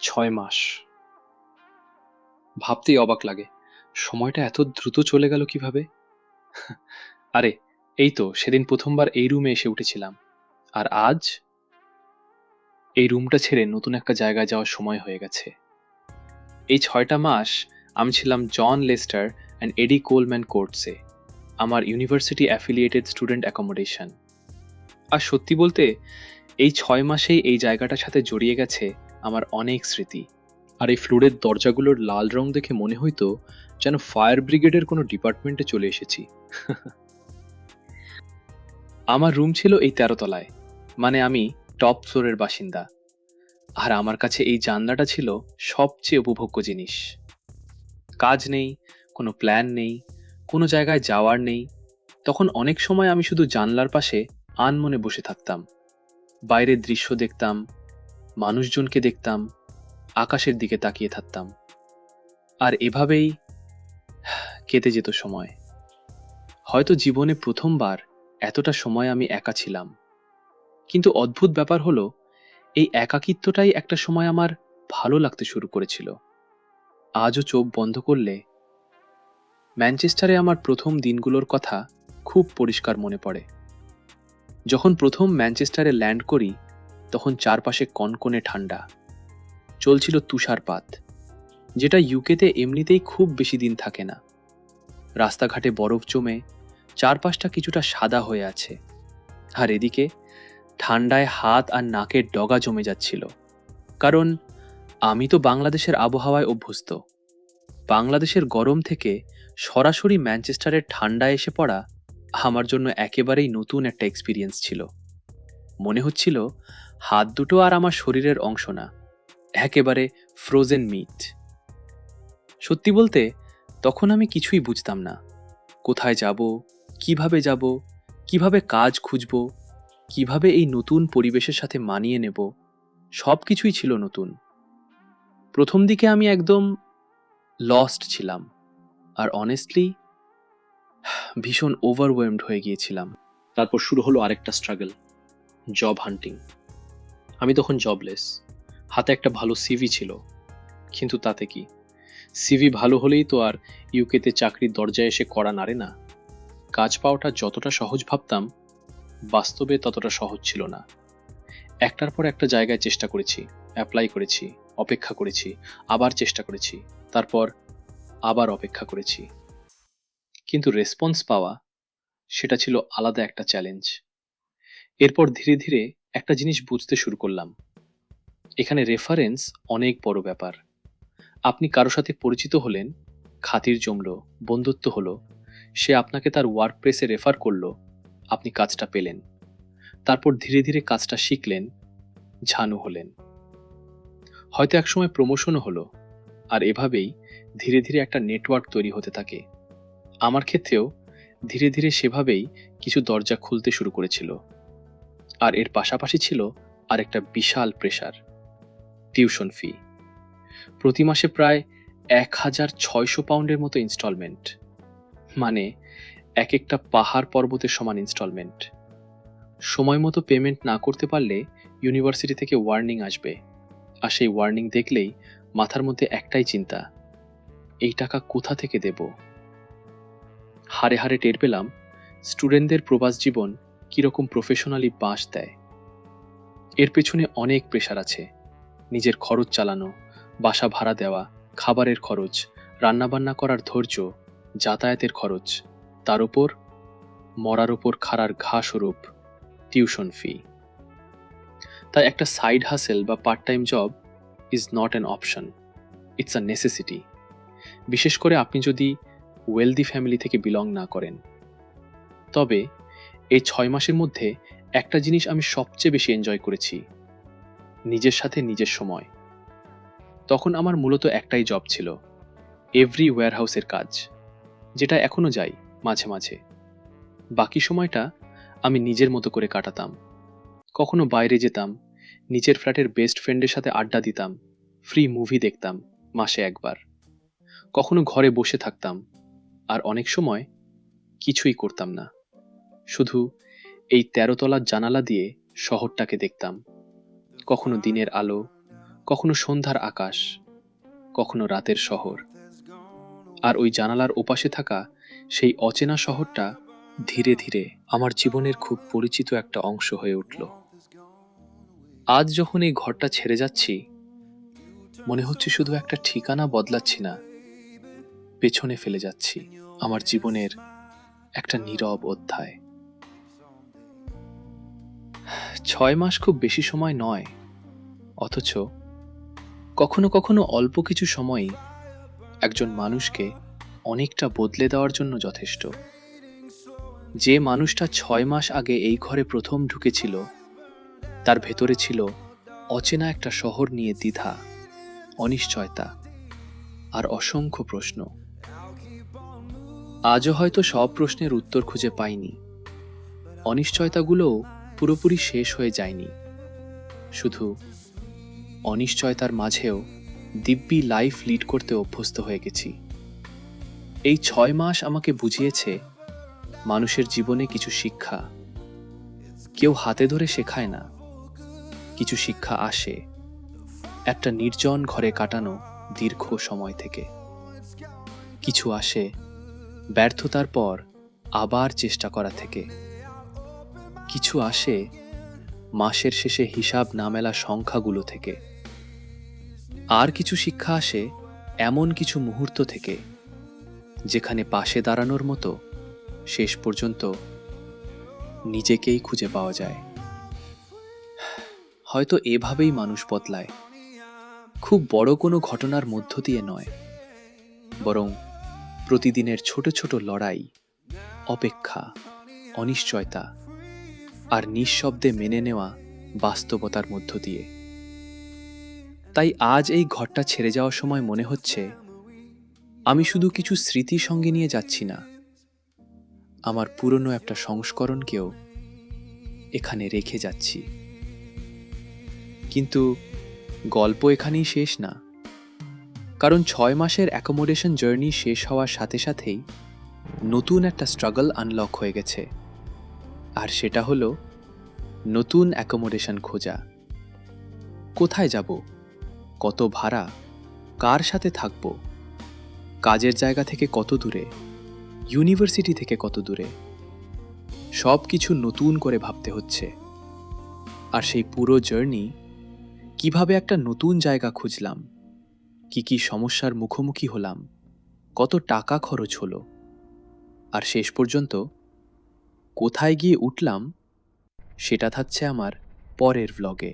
6 মাস। ভাবতেই অবাক লাগে সময়টা এত দ্রুত চলে গেল কিভাবে। আরে, এই তো সেদিন প্রথমবার এই রুমে এসে উঠেছিলাম, আর আজ এই রুমটা ছেড়ে নতুন একটা জায়গায় যাওয়ার সময় হয়ে গেছে। এই 6টা মাস আমি ছিলাম জন লেস্টার অ্যান্ড এডি কোলম্যান কোর্টসে, আমার ইউনিভার্সিটি অ্যাফিলিয়েটেড স্টুডেন্ট অ্যাকোমোডেশন। আর সত্যি বলতে এই 6 মাসেই এই জায়গাটার সাথে জড়িয়ে গেছে আমার অনেক স্মৃতি। আর এই ফ্লোরের দরজাগুলোর লাল রং দেখে মনে হইতো যেন ফায়ার ব্রিগেডের কোনো ডিপার্টমেন্টে চলে এসেছি। আমার রুম ছিল এই 13তলায়, মানে আমি টপ ফ্লোরের বাসিন্দা। আর আমার কাছে এই জানলাটা ছিল সবচেয়ে উপভোগ্য জিনিস। কাজ নেই, কোনো প্ল্যান নেই, কোনো জায়গায় যাওয়ার নেই, তখন অনেক সময় আমি শুধু জানলার পাশে আনমনে বসে থাকতাম। বাইরের দৃশ্য দেখতাম, মানুষজনকে দেখতাম, আকাশের দিকে তাকিয়ে থাকতাম। আর এভাবেই কেটে যেত সময়। হয়তো জীবনে প্রথমবার এতটা সময় আমি একা ছিলাম। কিন্তু অদ্ভুত ব্যাপার হলো, এই একাকিত্বটাই একটা সময় আমার ভালো লাগতে শুরু করেছিল। আজও চোখ বন্ধ করলে ম্যানচেস্টারে আমার প্রথম দিনগুলোর কথা খুব পরিষ্কার মনে পড়ে। যখন প্রথম ম্যানচেস্টারে ল্যান্ড করি, তখন চারপাশে কনকনে ঠান্ডা, চলছিল তুষারপাত, যেটা ইউকেতে এমনিতেই খুব বেশি দিন থাকে না। রাস্তাঘাটে বরফ জমে চারপাশটা কিছুটা সাদা হয়ে আছে, আর এদিকে ঠান্ডায় হাত আর নাকের ডগা জমে যাচ্ছিল। কারণ আমি তো বাংলাদেশের আবহাওয়ায় অভ্যস্ত। বাংলাদেশের গরম থেকে সরাসরি ম্যানচেস্টারের ঠান্ডায় এসে পড়া আমার জন্য একেবারেই নতুন একটা এক্সপিরিয়েন্স ছিল। মনে হচ্ছিল হাত দুটো আর আমার শরীরের অংশ না, একেবারে ফ্রোজেন মিট। সত্যি বলতে তখন আমি কিছুই বুঝতাম না। কোথায় যাব, কিভাবে যাব, কিভাবে কাজ খুঁজব, কিভাবে এই নতুন পরিবেশের সাথে মানিয়ে নেব, সব কিছুই ছিল নতুন। প্রথম দিকে আমি একদম লস্ট ছিলাম, আর অনেস্টলি ভীষণ ওভারওয়েলমড হয়ে গিয়েছিলাম। তারপর শুরু হলো আরেকটা স্ট্রাগল, জব হান্টিং। আমি তখন জবলেস, হাতে একটা ভালো সিভি ছিল, কিন্তু তাতে কি, সিভি ভালো হলেই তো আর ইউকেতে চাকরির দরজায় এসে কড়া নাড়ে না। কাজ পাওয়াটা যতটা সহজ ভাবতাম, বাস্তবে ততটা সহজ ছিল না। একটার পর একটা জায়গায় চেষ্টা করেছি, অ্যাপ্লাই করেছি, অপেক্ষা করেছি, আবার চেষ্টা করেছি, তারপর আবার অপেক্ষা করেছি, কিন্তু রেসপন্স পাওয়া, সেটা ছিল আলাদা একটা চ্যালেঞ্জ। এরপর ধীরে ধীরে একটা জিনিস বুঝতে শুরু করলাম, এখানে রেফারেন্স অনেক বড় ব্যাপার। আপনি কারো সাথে পরিচিত হলেন, খাতির জমলো, বন্ধুত্ব হলো, সে আপনাকে তার ওয়ার্ক প্লেসে রেফার করলো, আপনি কাজটা পেলেন, তারপর ধীরে ধীরে কাজটা শিখলেন, ঝানু হলেন, হয়তো একসময় প্রমোশনও হলো। আর এভাবেই ধীরে ধীরে একটা নেটওয়ার্ক তৈরি হতে থাকে। আমার ক্ষেত্রেও ধীরে ধীরে সেভাবেই কিছু দরজা খুলতে শুরু করেছিল। আর এর পাশাপাশি ছিল আরেকটা বিশাল প্রেসার, টিউশন ফি। প্রতি মাসে প্রায় 1,600 পাউন্ডের মতো ইনস্টলমেন্ট, মানে এক একটা পাহাড় পর্বতের সমান ইনস্টলমেন্ট। সময় মতো পেমেন্ট না করতে পারলে ইউনিভার্সিটি থেকে ওয়ার্নিং আসবে, আর সেই ওয়ার্নিং দেখলেই মাথার মধ্যে একটাই চিন্তা, এই টাকা কোথা থেকে দেব। হাড়ে হাড়ে টের পেলাম স্টুডেন্টদের প্রবাস জীবন কিরকম প্রফেশনালি বাঁশ দেয়। এর পেছনে অনেক প্রেশার আছে, নিজের খরচ চালানো, বাসা ভাড়া দেওয়া, খাবারের খরচ, রান্নাবান্না করার ধৈর্য, যাতায়াতের খরচ, তার উপর মরার উপর খাড়ার ঘা স্বরূপ টিউশন ফি। তাই একটা সাইড হাসেল বা part time job is not an option, it's a necessity. বিশেষ করে আপনি যদি ওয়েলদি ফ্যামিলি থেকে বিলং না করেন। তবে এই 6 মাসের মধ্যে একটা জিনিস আমি সবচেয়ে বেশি এনজয় করেছি, নিজের সাথে নিজের সময়। তখন আমার মূলত একটাই জব ছিল, এভরি ওয়্যারহাউসের কাজ, যেটা এখনো যাই মাঝে মাঝে। বাকি সময়টা আমি নিজের মতো করে কাটাতাম। কখনো বাইরে যেতাম, নিজের ফ্ল্যাটের বেস্ট ফ্রেন্ডের সাথে আড্ডা দিতাম, ফ্রি মুভি দেখতাম মাসে একবার। কখনো ঘরে বসে থাকতাম, আর অনেক সময় কিছুই করতাম না, শুধু এই 13তলার জানালা দিয়ে শহরটাকে দেখতাম। কখনো দিনের আলো, কখনো সন্ধ্যার আকাশ, কখনো রাতের শহর। আর ওই জানালার ওপাশে থাকা সেই অচেনা শহরটা ধীরে ধীরে আমার জীবনের খুব পরিচিত একটা অংশ হয়ে উঠল। আজ যখন এই ঘরটা ছেড়ে যাচ্ছি, মনে হচ্ছে শুধু একটা ঠিকানা বদলাচ্ছি না, পেছনে ফেলে যাচ্ছি আমার জীবনের একটা নীরব অধ্যায়। 6 মাস খুব বেশি সময় নয়, অথচ কখনো কখনো অল্প কিছু সময়ই একজন মানুষকে অনেকটা বদলে দেওয়ার জন্য যথেষ্ট। যে মানুষটা 6 মাস আগে এই ঘরে প্রথম ঢুকেছিল, তার ভেতরে ছিল অচেনা একটা শহর নিয়ে দ্বিধা, অনিশ্চয়তা আর অসংখ্য প্রশ্ন। আজও হয়তো সব প্রশ্নের উত্তর খুঁজে পাইনি, অনিশ্চয়তাগুলোও পুরোপুরি শেষ হয়ে যায়নি। শুধু অনিশ্চয়তার মাঝেও দিব্যি লাইফ লিড করতে অভ্যস্ত হয়ে গেছি। এই 6 মাস আমাকে বুঝিয়েছে মানুষের জীবনে কিছু শিক্ষা কেউ হাতে ধরে শেখায় না, কিছু শিক্ষা আসে একটা নির্জন ঘরে কাটানো দীর্ঘ সময় থেকে। কিছু আসে ব্যর্থতার পর আবার চেষ্টা করা থেকে। কিছু আসে মাসের শেষে হিসাব না মেলা সংখ্যাগুলো থেকে। আর কিছু শিক্ষা আসে এমন কিছু মুহূর্ত থেকে যেখানে পাশে দাঁড়ানোর মতো শেষ পর্যন্ত নিজেকেই খুঁজে পাওয়া যায়। হয়তো এভাবেই মানুষ বদলায়, খুব বড় কোনো ঘটনার মধ্য দিয়ে নয়, বরং প্রতিদিনের ছোট ছোট লড়াই, অপেক্ষা, অনিশ্চয়তা আর নিঃশব্দে মেনে নেওয়া বাস্তবতার মধ্য দিয়ে। তাই আজ এই ঘরটা ছেড়ে যাওয়ার সময় মনে হচ্ছে আমি শুধু কিছু স্মৃতি সঙ্গে নিয়ে যাচ্ছি না, আমার পুরনো একটা সংস্করণকেও এখানে রেখে যাচ্ছি। কিন্তু গল্প এখানেই শেষ না, কারণ 6 মাসের অ্যাকোমোডেশন জার্নি শেষ হওয়ার সাথে সাথেই নতুন একটা স্ট্রাগল আনলক হয়ে গেছে। আর সেটা হলো নতুন অ্যাকোমোডেশন খোঁজা। কোথায় যাব, কত ভাড়া, কার সাথে থাকব, কাজের জায়গা থেকে কত দূরে, ইউনিভার্সিটি থেকে কত দূরে, সব কিছু নতুন করে ভাবতে হচ্ছে। আর সেই পুরো জার্নি, কিভাবে একটা নতুন জায়গা খুঁজলাম, কি কি সমস্যার মুখোমুখি হলাম, কত টাকা খরচ হলো, আর শেষ পর্যন্ত কোথায় গিয়ে উঠলাম, সেটা থাকছে আমার পরের ভ্লগে।